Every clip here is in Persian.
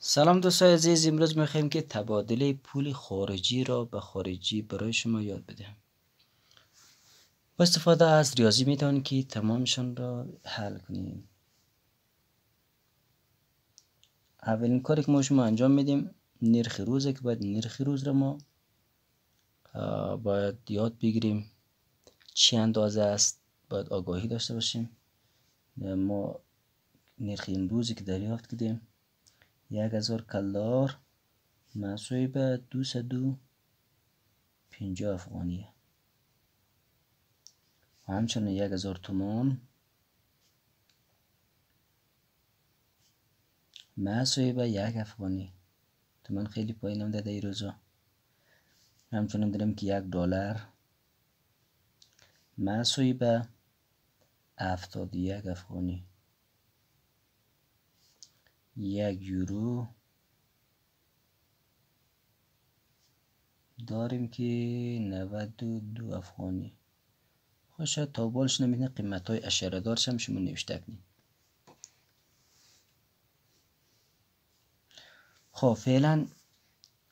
سلام دوستای عزیز، امروز میخوایم که تبادله پول خارجی را به خارجی برای شما یاد بدهم. با استفاده از ریاضی میتوانید که تمامشان را حل کنیم. اولین کاری که ما شما انجام میدیم نرخ روزه که باید نرخ روز را ما باید یاد بگیریم چی اندازه است، باید آگاهی داشته باشیم. ما نرخ این روزی که دریافت کردیم 1000 کلدار مساوی به 250 افغانیه و همچنین 1000 تومان مساوی به 1 افغانی. تومان خیلی پایین هم داده ای روزا. همچنین داریم که 1 دلار مساوی به 71 افغانی. 1 یورو داریم که 92 افغانی. خب شاید تا بالش نمیتونه قیمت های اشاره دارش هم شما نوشته کنید. خب فعلا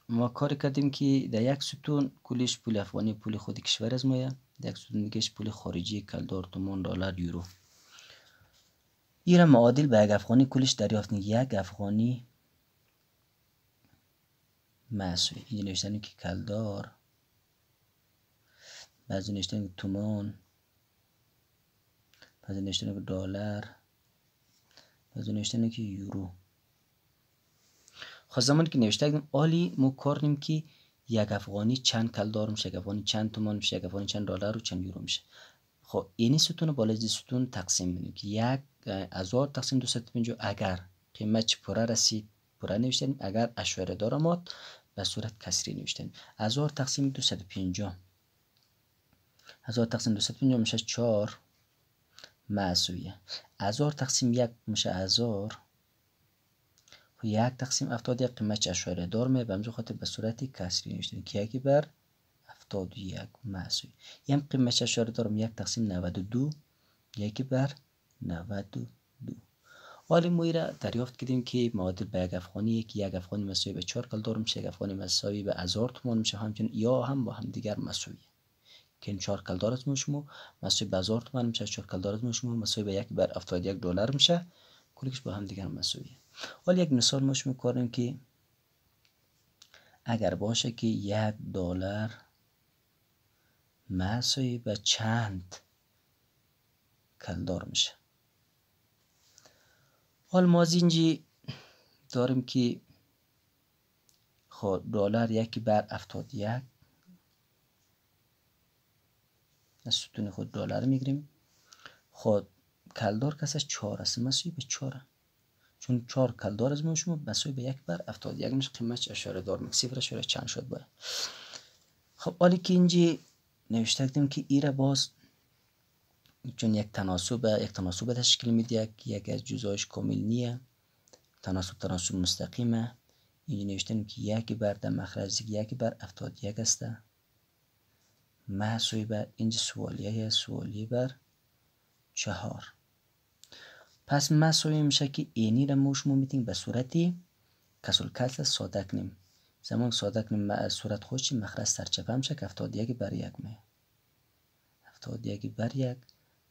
ما کار کردیم که در یک ستون کلش پول افغانی پول خود کشور از مایه، در یک ستون دیگهش پول خارجی کلدار، تومان، دلار، یورو. ایران معادل به 1 افغانی کلش دریافت. 1 افغانی مساوی اینجا نوشتن که کلدار، بعضی نوشتن که تومان، بعضی نوشتن که دلار، بعضی نوشتن که یورو. خب زمانی که نوشته عالی ما کار کنیم که 1 افغانی چند کلدار میشه، 1 افغانی چند تومان میشه، 1 افغانی چند دلار و چند یورو میشه. خب این ستون بالا از ستون تقسیم میدیم که 1000 تقسیم 250. اگر قیمت پره رسید پره نوشتیم، اگر اشاره دار آمد به صورت کسری نوشتیم. 1000 تقسیم 250، 1000 تقسیم 250 میشه 4 مساویه. 1000 تقسیم 1 میشه 1000. 1 تقسیم 71 قیمت اشاره دار می به همزه خاطر به صورت کسری نوشتیم که 1 بر 71 مساوی. یعنی قیمت اشاره دارم 1 تقسیم 92 1 بر 92. حالا ما را دریافت کردیم که معادل به 1 افغانی که 1 افغانی مساوی به 4 کلدار میشه، 1 افغانی مساوی به 1000 تومان میشه، همچنین یا هم با هم دیگر مساوی که این 4 کلدار از شما مساوی به 1000 تومان میشه، 4 کلدار از شما مساوی به 1 بر 71 دلار میشه، کلش با هم دیگر مساویه. حالا یک مثال ما شما کردیم که اگر باشه که 1 دلار مساوی به چند کلدار میشه. حال ما از اینجی داریم که خب دلار 1 بر 71 از ستون خود دلار میگیریم. خب کلدار کسش 4 است مساوی به 4، چون 4 کلدار از ما شما مساوی به 1 بر 71 میشه، قیمتش اشاره دار میشه، صفر اشاره چند شد باید. خب حالی که اینجی نوشته کردیم که ایره باز چون یک تناسب تشکیل میده، یک از جزایش کامل نیه، تناسب مستقیمه. اینجا نوشتن که 1 بر در مخرج 1 بر 71 است مساوی به اینجا سوالیه بر 4. پس مساوی میشه که اینی را ما شما میتونیم به صورتی کسر کسر ساده کنیم. زمان ساده کنیم صورت خودش مخرج سرچپه میشه که 71 بر 1 میه. 71 بر 1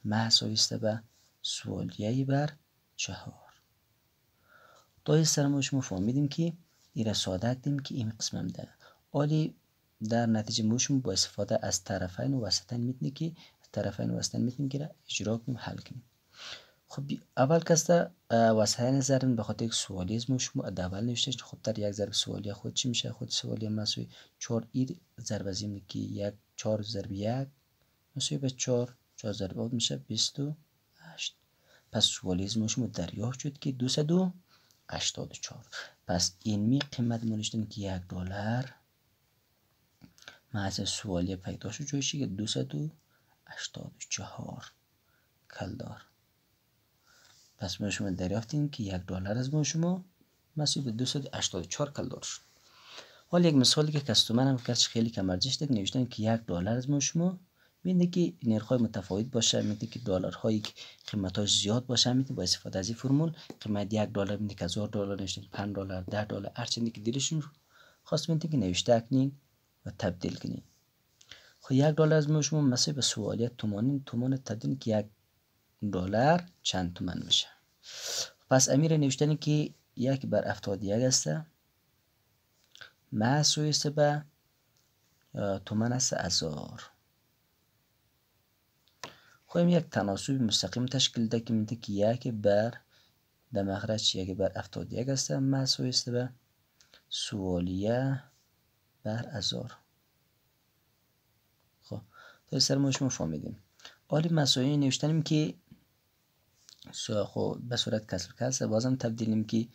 مساوی است به سوالیه بر 4. تا این سر ما شما فهمیدیم که این را ساده کنیم که این قسم هم ده. ولی در نتیجه ما شما با استفاده از طرفین و وسطین میتونیم که طرفین و وسطین میتونیم که اجرا کنیم حل کنیم. خب اول کسته وسطین ضرب به خاطر یک سوالی از ما شما اول نوشته خب در یک ضرب سوالی خود چی میشه؟ خود سوالی مساوی 4 ایر ضرب از این که 1 4 ضرب 1 مساوی به 4 ضرب 8 میشه 28. پس سوالی از ما شما دریافت شد که 284. پس این می قیمت ما نوشتیم که 1 دلار محض سوالیه پیدا شد جایشی که 284 کلدار. پس ما شما دریافتیم که 1 دلار از ما شما مساوی به 284 کلدار شد. حالا یک مثالی که کستومر هم کرد خیلی کم ارزش داره، نوشتن که 1 دلار از ما شما می‌بینید که نرخ‌های متفاوت باشه، می‌بینید که دلارهایی که قیمتاش زیاد باشه، می‌تونید با استفاده از این فرمول قیمت $1 می‌بینید که $1000 نوشته، $5 $10 هر چیزی که دلشون خواست می‌بینید که نوشته کنین و تبدیل کنین. خب $1 از شما مثلا به سوالیت تومان تبدیل که $1 چند تومان میشه. پس امیر نوشتن که 1/71 است، مساوی به تومان است 1000. خب یک تناسب مستقیم تشکیل ده که میده که 1 در مخرج 1/71 است، مساوی به سوالیه بر 1000. خب تا سر ما شما فهمیدیم. حالی مساوی نوشتنیم که خب به صورت کسر بازم تبدیلیم که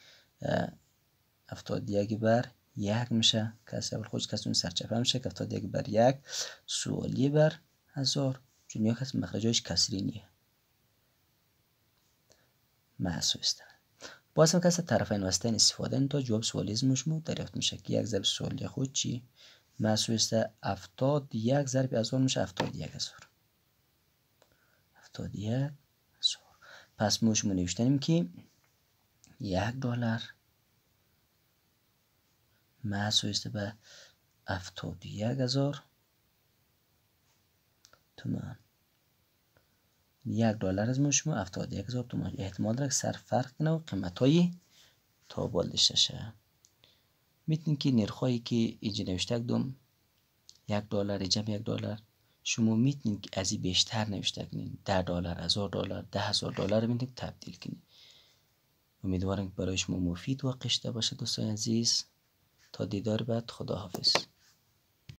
71/1 میشه، کسر اول خودش کسر سرچپه میشه که 71/1 سوالیه بر 1000، چون یک از مخرجایش کسری نیه محسوب است. باز هم کسر طرفین وسطین استفاده تا جواب سوالی از مشمو دریافت میشه که 1 ضرب سوالی خود چی؟ محسوب است 71 ضرب 1000 میشه 71000. 71000. پس مشمو نوشتنیم که $1 محسوب است به 71000 تومان. $1 از مشمو 71000 تومان. احتمال داره که سر فرق کنه و قیمت های تابال داشته شه. میتونید که نرخایی که اینجا نوشته کدوم $1 جمع $1 شما میتونید که از این بیشتر نوشته کنید، $10 $1000 $10,000 میتونید تبدیل کنید. امیدوارم که برای شما مفید و قشته باشه دوستان عزیز. تا دیدار بعد، خداحافظ.